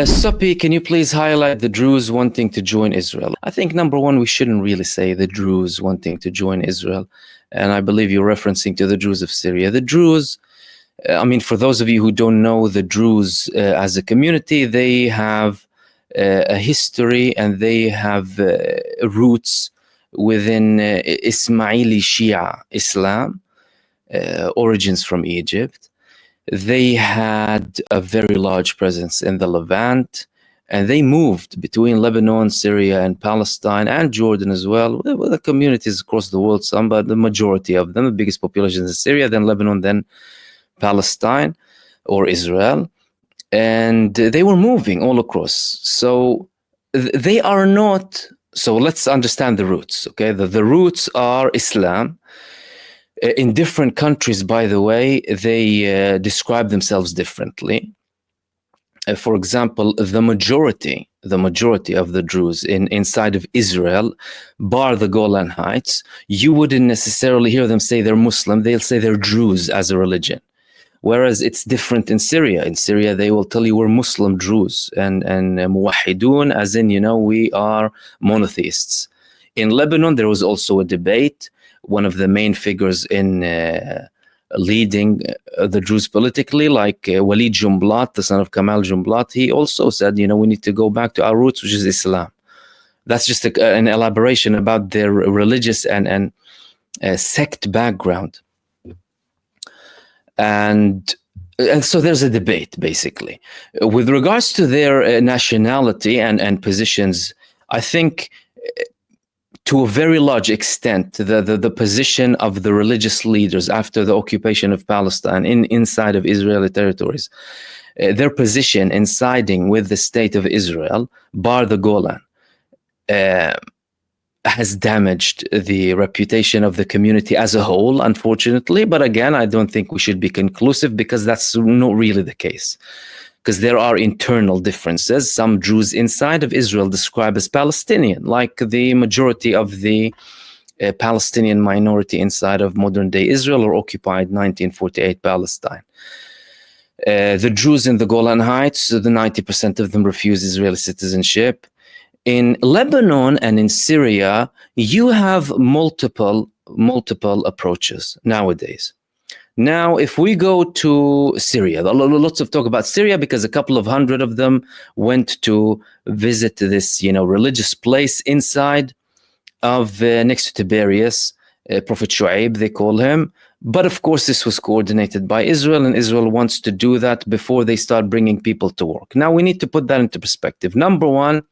Sopi, can you please highlight the Druze wanting to join Israel? I think number one, we shouldn't really say the Druze wanting to join Israel. And I believe you're referencing to the Druze of Syria. The Druze, I mean, for those of you who don't know the Druze as a community, they have a history and they have roots within Ismaili Shia Islam, origins from Egypt. They had a very large presence in the Levant, and they moved between Lebanon, Syria, and Palestine, and Jordan as well. Well, the communities across the world, some, but the majority of them, the biggest populations in Syria, then Lebanon, then Palestine or Israel. And they were moving all across. So they are not, so let's understand the roots, okay? The roots are Islam. In different countries, by the way, they describe themselves differently. For example, the majority of the Druze inside of Israel, bar the Golan Heights, you wouldn't necessarily hear them say they're Muslim. They'll say they're Druze as a religion. Whereas it's different in Syria. In Syria, they will tell you we're Muslim Druze and muwahidun, as in, we are monotheists. In Lebanon, there was also a debate. One of the main figures in leading the Druze politically, like Walid Jumblat, the son of Kamal Jumblat, he also said, we need to go back to our roots, which is Islam. That's just an elaboration about their religious and sect background. And so there's a debate, basically. With regards to their nationality and positions, I think to a very large extent, the position of the religious leaders after the occupation of Palestine inside of Israeli territories, their position in siding with the state of Israel, bar the Golan, has damaged the reputation of the community as a whole, unfortunately. But again, I don't think we should be conclusive, because that's not really the case. Because there are internal differences. Some Druze inside of Israel describe as Palestinian, like the majority of the Palestinian minority inside of modern-day Israel or occupied 1948 Palestine. The Druze in the Golan Heights, the 90% of them refuse Israeli citizenship. In Lebanon and in Syria, you have multiple approaches nowadays. Now, if we go to Syria, lots of talk about Syria because a couple of hundred of them went to visit this, religious place inside of next to Tiberias, Prophet Shu'aib, they call him. But of course, this was coordinated by Israel, and Israel wants to do that before they start bringing people to work. Now, we need to put that into perspective. Number one,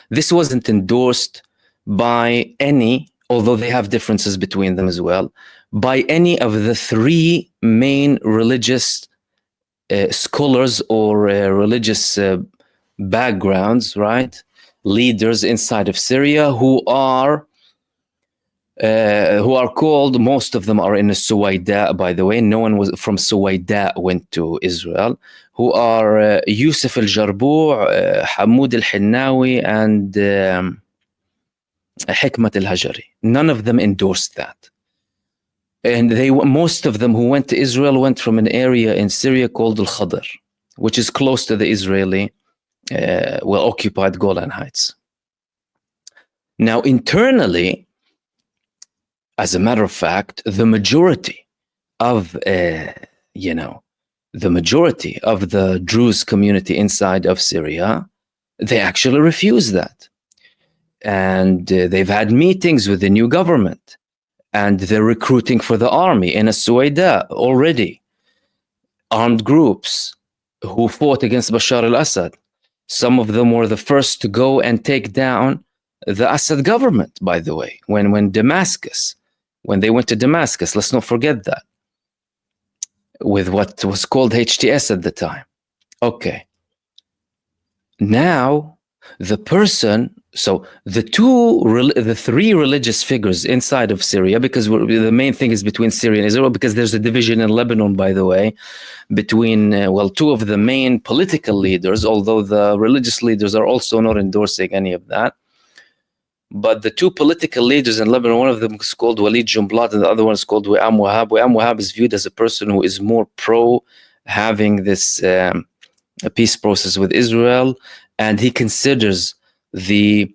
this wasn't endorsed by any, although they have differences between them as well, by any of the three main religious scholars or religious backgrounds, right? Leaders inside of Syria who are called, most of them are in Suwaida, by the way. No one was from Suwaida went to Israel, who are Yusuf al-Jarbu', Hamoud al-Hinnawi, and Hikmat al-Hajari. None of them endorsed that. And most of them who went to Israel went from an area in Syria called Al-Khadr, which is close to the Israeli occupied Golan Heights. Now, internally, as a matter of fact, the majority of the Druze community inside of Syria, they actually refuse that. And they've had meetings with the new government, and they're recruiting for the army in Suwaida already. Armed groups who fought against Bashar al-Assad. Some of them were the first to go and take down the Assad government, by the way, when they went to Damascus, let's not forget that, with what was called HTS at the time. Okay. Now, the three religious figures inside of Syria, because the main thing is between Syria and Israel, because there's a division in Lebanon, by the way, between, two of the main political leaders, although the religious leaders are also not endorsing any of that. But the two political leaders in Lebanon, one of them is called Walid Jumblat and the other one is called Waham Wahab. Waham Wahab is viewed as a person who is more pro having this a peace process with Israel, and he considers the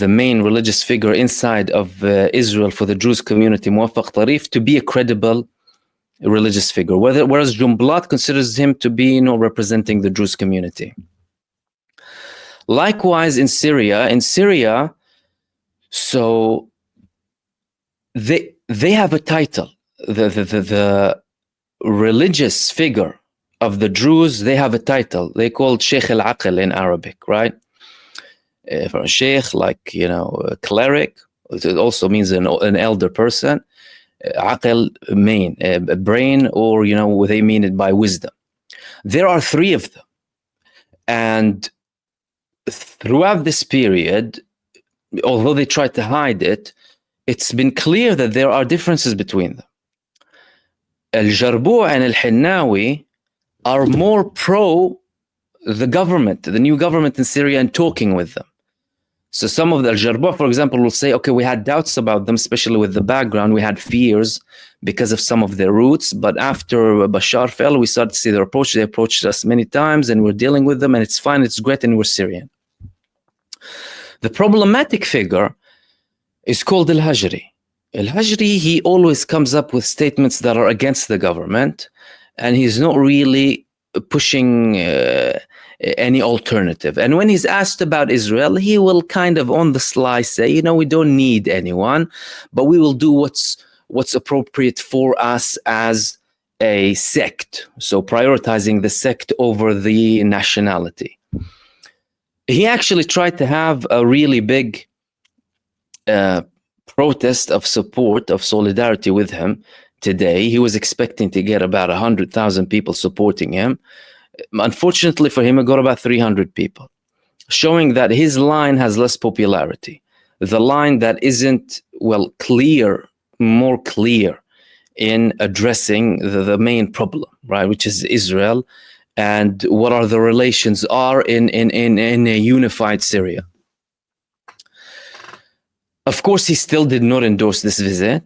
main religious figure inside of Israel for the Druze community, Muwaffaq Tarif, to be a credible religious figure, whereas Jumblat considers him to be, representing the Druze community. Likewise in Syria, so they have a title. The religious figure of the Druze, they have a title. They call Sheikh al-Aql in Arabic, right? For a sheikh, like, a cleric, it also means an elder person. Aql, brain, or, they mean it by wisdom. There are 3 of them. And throughout this period, although they tried to hide it, it's been clear that there are differences between them. Al-Jarbu' and Al-Hinnawi are more pro the government, the new government in Syria, and talking with them. So some of the Al-Jarbu', for example, will say, okay, we had doubts about them, especially with the background. We had fears because of some of their roots. But after Bashar fell, we started to see their approach. They approached us many times, and we're dealing with them, and it's fine, it's great, and we're Syrian. The problematic figure is called Al-Hajri. Al-Hajri, he always comes up with statements that are against the government, and he's not really pushing any alternative. And when he's asked about Israel, he will kind of on the sly say, we don't need anyone, but we will do what's appropriate for us as a sect. So prioritizing the sect over the nationality. He actually tried to have a really big protest of support, of solidarity with him today. He was expecting to get about 100,000 people supporting him. Unfortunately for him, it got about 300 people, showing that his line has less popularity. The line that isn't, more clear in addressing the main problem, right, which is Israel, and what are the relations are in a unified Syria. Of course, he still did not endorse this visit.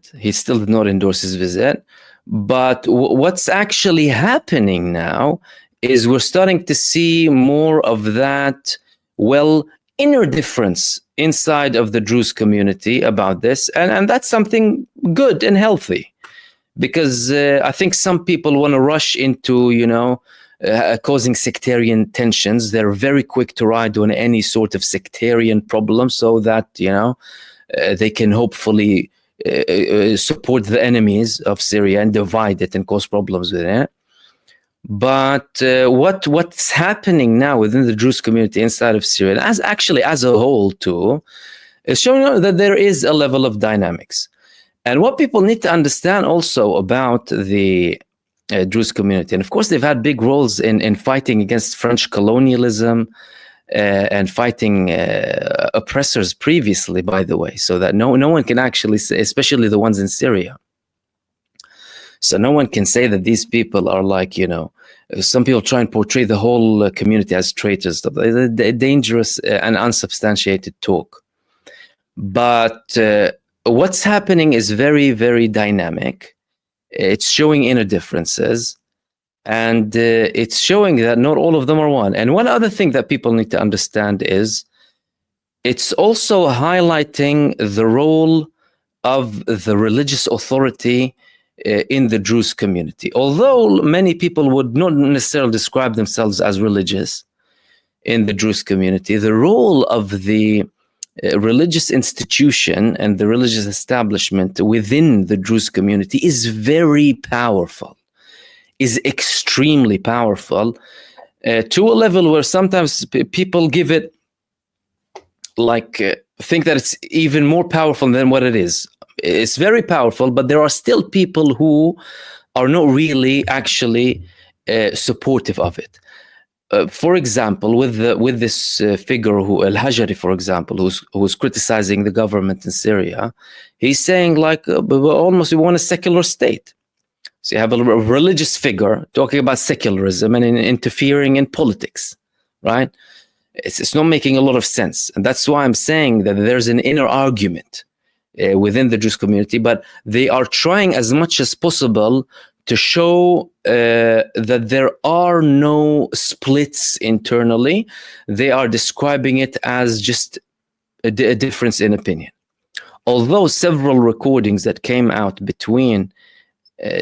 But what's actually happening now is we're starting to see more of that, inner difference inside of the Druze community about this. And that's something good and healthy, because I think some people want to rush into, causing sectarian tensions. They're very quick to ride on any sort of sectarian problem so that, they can hopefully support the enemies of Syria and divide it and cause problems with it. But what's happening now within the Druze community inside of Syria, as a whole too, is showing that there is a level of dynamics. And what people need to understand also about the Druze community, and of course they've had big roles in fighting against French colonialism and fighting oppressors previously, by the way, so that no one can actually say, especially the ones in Syria. So no one can say that these people are like, some people try and portray the whole community as traitors. Dangerous and unsubstantiated talk. But what's happening is very, very dynamic. It's showing inner differences. And it's showing that not all of them are one. And one other thing that people need to understand is it's also highlighting the role of the religious authority in the Druze community. Although many people would not necessarily describe themselves as religious in the Druze community, the role of the religious institution and the religious establishment within the Druze community is very powerful, is extremely powerful, to a level where sometimes people give it think that it's even more powerful than what it is. It's very powerful, but there are still people who are not really actually supportive of it. For example, with this figure Al-Hajri, for example, who's criticizing the government in Syria, he's saying almost we want a secular state. So you have a religious figure talking about secularism and interfering in politics, right? It's not making a lot of sense. And that's why I'm saying that there's an inner argument within the Druze community, but they are trying as much as possible to show that there are no splits internally. They are describing it as just a difference in opinion. Although several recordings that came out between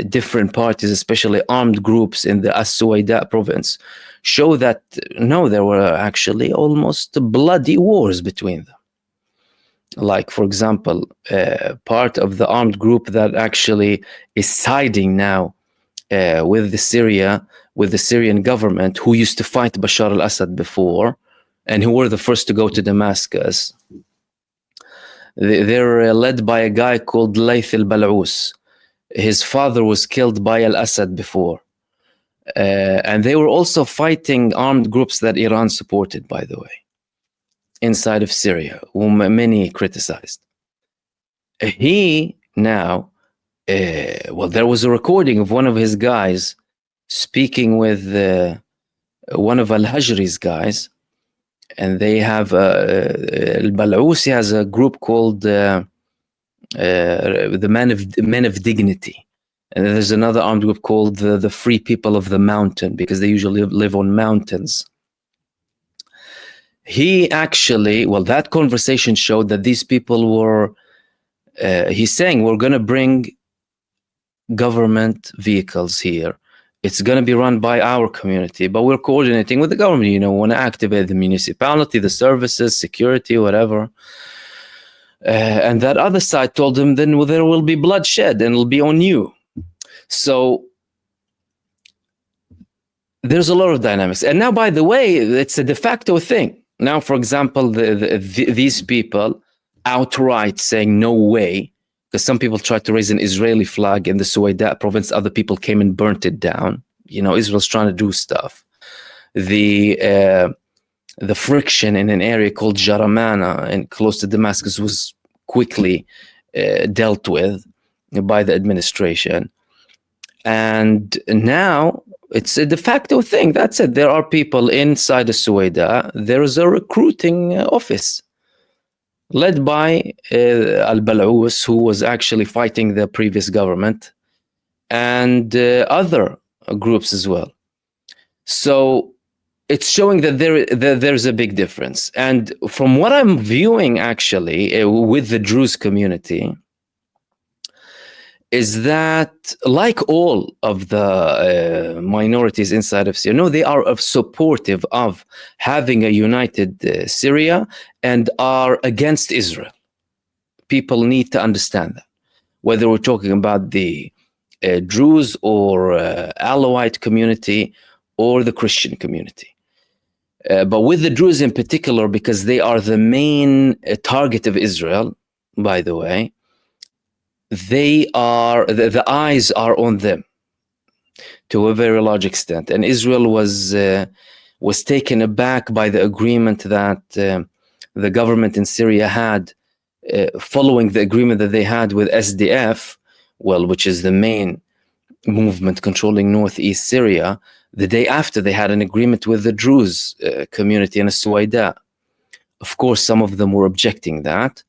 different parties, especially armed groups in the As-Suwayda province, show that no, there were actually almost bloody wars between them. Like, for example, part of the armed group that actually is siding now with the Syrian government, who used to fight Bashar al-Assad before, and who were the first to go to Damascus. They're led by a guy called Layth al-Bal'ous. His father was killed by al-Assad before. And they were also fighting armed groups that Iran supported, by the way, inside of Syria, whom many criticized. He now, well, there was a recording of one of his guys speaking with one of al-Hajri's guys, and they have al-Bal'ousi has a group called the Men of Dignity, and there's another armed group called the Free People of the Mountain, because they usually live on mountains. He actually, well, that conversation showed that these people were, he's saying, we're going to bring government vehicles here. It's going to be run by our community, but we're coordinating with the government. You know, we want to activate the municipality, the services, security, whatever. And that other side told him, then there will be bloodshed and it'll be on you. So there's a lot of dynamics. And now, by the way, it's a de facto thing. Now, for example, these people outright saying no way, because some people tried to raise an Israeli flag in the Suwayda province, other people came and burnt it down. You know, Israel's trying to do stuff. The friction in an area called Jaramana and close to Damascus was quickly dealt with by the administration. And now it's a de facto thing. That's it. There are people inside the Suwayda. There is a recruiting office led by al-Bal'ous, who was actually fighting the previous government, and other groups as well. So it's showing that there's a big difference. And from what I'm viewing, actually, with the Druze community, is that, like all of the minorities inside of Syria, no, they are supportive of having a united Syria and are against Israel. People need to understand that. Whether we're talking about the Druze or Alawite community or the Christian community. But with the Druze in particular, because they are the main target of Israel, by the way, they are, the eyes are on them to a very large extent. And Israel was taken aback by the agreement that the government in Syria had, following the agreement that they had with SDF, well, which is the main movement controlling northeast Syria. The day after, they had an agreement with the Druze community in Suwayda. Of course, some of them were objecting that,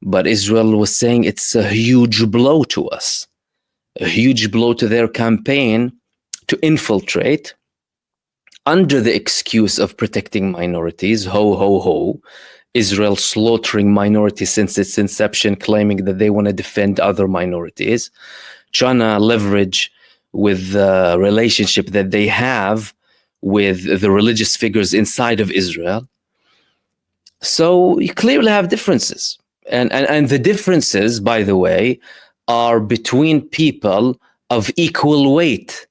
but Israel was saying it's a huge blow to us, a huge blow to their campaign to infiltrate under the excuse of protecting minorities. Ho, ho, ho. Israel slaughtering minorities since its inception, claiming that they want to defend other minorities, trying to leverage with the relationship that they have with the religious figures inside of Israel. So you clearly have differences. And the differences, by the way, are between people of equal weight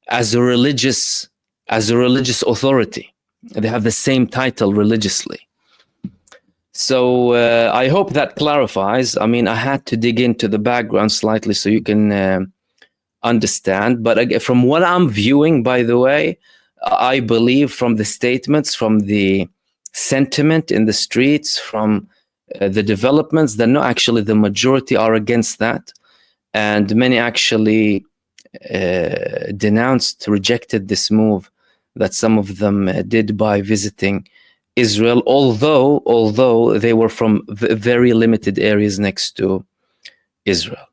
as a religious authority. They have the same title religiously. So I hope that clarifies. I mean, I had to dig into the background slightly so you can understand. But again, from what I'm viewing, by the way, I believe from the statements, from the sentiment in the streets, from the developments, that no, actually the majority are against that. And many actually rejected this move that some of them did by visiting Israel, although they were from very limited areas next to Israel.